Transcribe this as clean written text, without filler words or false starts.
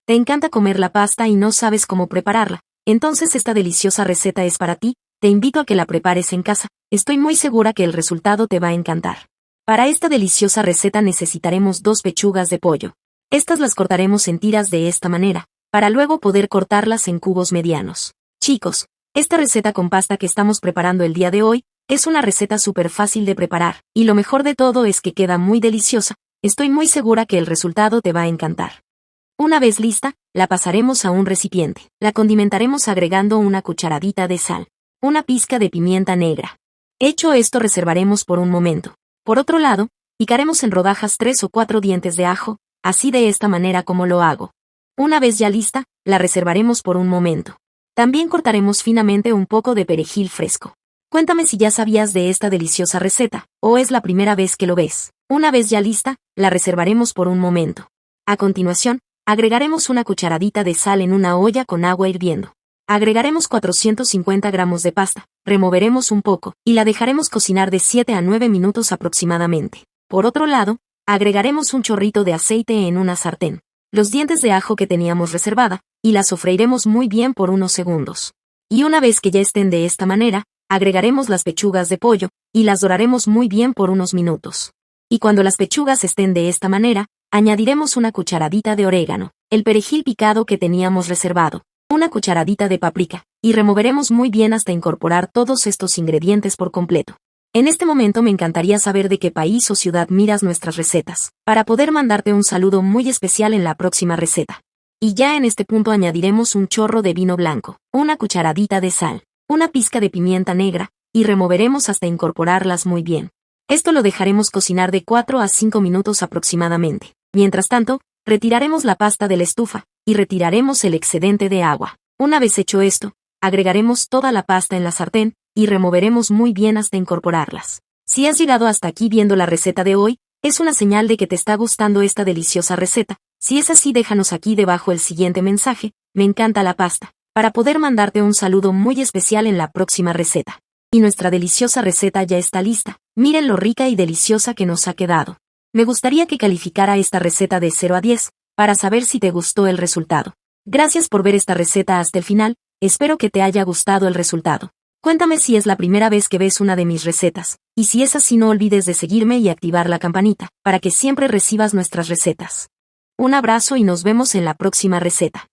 Te encanta comer la pasta y no sabes cómo prepararla. Entonces esta deliciosa receta es para ti. Te invito a que la prepares en casa. Estoy muy segura que el resultado te va a encantar. Para esta deliciosa receta necesitaremos 2 pechugas de pollo. Estas las cortaremos en tiras de esta manera, para luego poder cortarlas en cubos medianos. Chicos, esta receta con pasta que estamos preparando el día de hoy, es una receta súper fácil de preparar, y lo mejor de todo es que queda muy deliciosa. Estoy muy segura que el resultado te va a encantar. Una vez lista, la pasaremos a un recipiente. La condimentaremos agregando una cucharadita de sal, una pizca de pimienta negra. Hecho esto, reservaremos por un momento. Por otro lado, picaremos en rodajas 3 o 4 dientes de ajo, así de esta manera como lo hago. Una vez ya lista, la reservaremos por un momento. También cortaremos finamente un poco de perejil fresco. Cuéntame si ya sabías de esta deliciosa receta, o es la primera vez que lo ves. Una vez ya lista, la reservaremos por un momento. A continuación, agregaremos una cucharadita de sal en una olla con agua hirviendo. Agregaremos 450 gramos de pasta, removeremos un poco, y la dejaremos cocinar de 7 a 9 minutos aproximadamente. Por otro lado, agregaremos un chorrito de aceite en una sartén, los dientes de ajo que teníamos reservada, y la sofreiremos muy bien por unos segundos. Y una vez que ya estén de esta manera, agregaremos las pechugas de pollo, y las doraremos muy bien por unos minutos. Y cuando las pechugas estén de esta manera, añadiremos una cucharadita de orégano, el perejil picado que teníamos reservado, una cucharadita de paprika, y removeremos muy bien hasta incorporar todos estos ingredientes por completo. En este momento me encantaría saber de qué país o ciudad miras nuestras recetas, para poder mandarte un saludo muy especial en la próxima receta. Y ya en este punto añadiremos un chorro de vino blanco, una cucharadita de sal, una pizca de pimienta negra, y removeremos hasta incorporarlas muy bien. Esto lo dejaremos cocinar de 4 a 5 minutos aproximadamente. Mientras tanto, retiraremos la pasta de la estufa, y retiraremos el excedente de agua. Una vez hecho esto, agregaremos toda la pasta en la sartén, y removeremos muy bien hasta incorporarlas. Si has llegado hasta aquí viendo la receta de hoy, es una señal de que te está gustando esta deliciosa receta. Si es así, déjanos aquí debajo el siguiente mensaje: me encanta la pasta, para poder mandarte un saludo muy especial en la próxima receta. Y nuestra deliciosa receta ya está lista. Miren lo rica y deliciosa que nos ha quedado. Me gustaría que calificara esta receta de 0 a 10, para saber si te gustó el resultado. Gracias por ver esta receta hasta el final, espero que te haya gustado el resultado. Cuéntame si es la primera vez que ves una de mis recetas, y si es así no olvides de seguirme y activar la campanita, para que siempre recibas nuestras recetas. Un abrazo y nos vemos en la próxima receta.